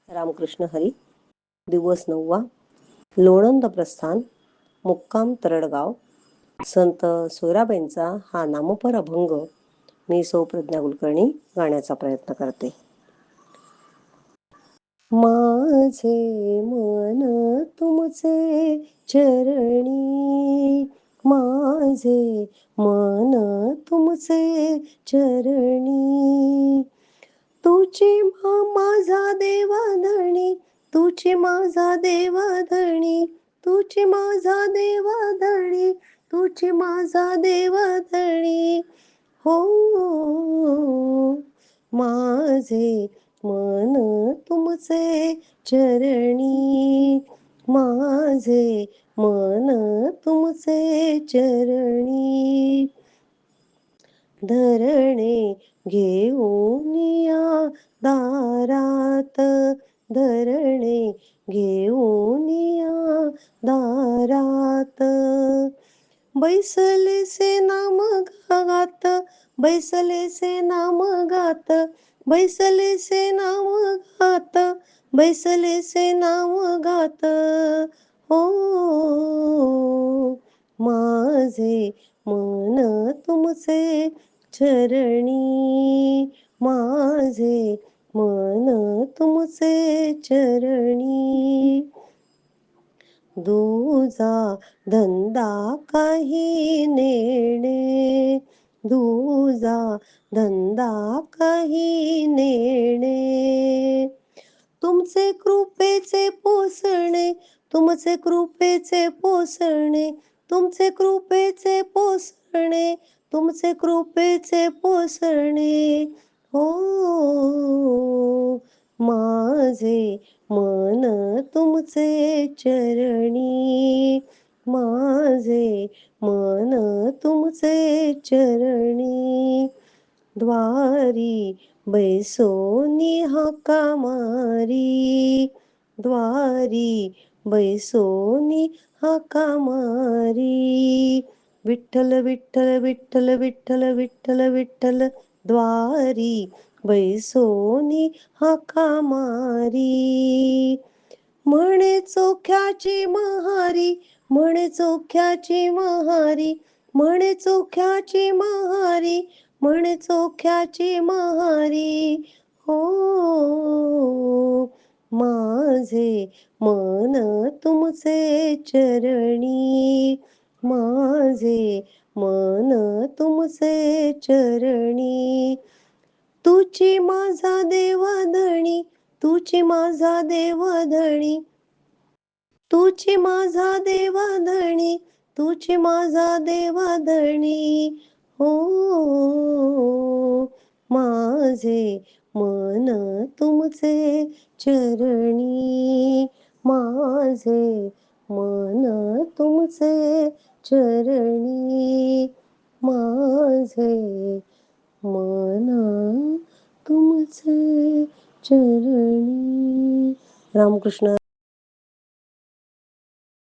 रामकृष्ण हरी. दिवस 9वा. लोणंद प्रस्थान, मुक्काम तरडगाव. संत सोयराबाईंचा हा नामपर अभंग मी सौ प्रज्ञा कुलकर्णी गाण्याचा प्रयत्न करते. माझे मन तुमचे चरणी, माझे मन तुमचे चरणी. तुझी माझा देवाधणी, तुझी माझा देवाधणी, तुझी माझा देवाधणी, तुझी माझा देवाधणी. हो माझे मन तुमचे चरणी, माझे मन तुमचे चरणी. धरणे घेऊन या दारात, धरणे घेऊन या दारात. बैसलेसे नाम गात, बैसलेसे नाम गात, बैसलेसे नाम गात, बैसलेसे नाम गात. हो माझे मन तुमचे चरणी, माझे मन तुमचे चरणी. दुजा धंदा काही नेणे, दुजा धंदा काही नेणे. तुमचे कृपेचे पोसणे, तुमचे कृपेचे पोसणे, तुमचे कृपेचे पोसणे, तुमचे कृपेचे पोसणे. हो माझे मन तुमचे चरणी, माझे मन तुमचे चरणी. द्वारी बैसोनी हाका मारी, द्वारी बैसोनी हाका मारी. विठ्ठल विठ्ठल विठ्ठल विठ्ठल विठ्ठल विठ्ठल, द्वारी बैसोनी हाका मारी. म्हणे चोख्याची महारी, म्हणे चोख्याची महारी, म्हणे चोख्याची महारी, म्हणे चोख्याची महारी. हो माझे मन तुमचे चरणी, माझे मन तुमचे चरणी. तुझी माझा देवाधणी, तुझी माझा देवाधणी, तुझी माझा देवाधणी, तुझी माझा देवाधणी. हो माझे मन तुमचे चरणी, माझे मन तुमचे चरणी, माझे मन तुमचे चरणी. रामकृष्ण.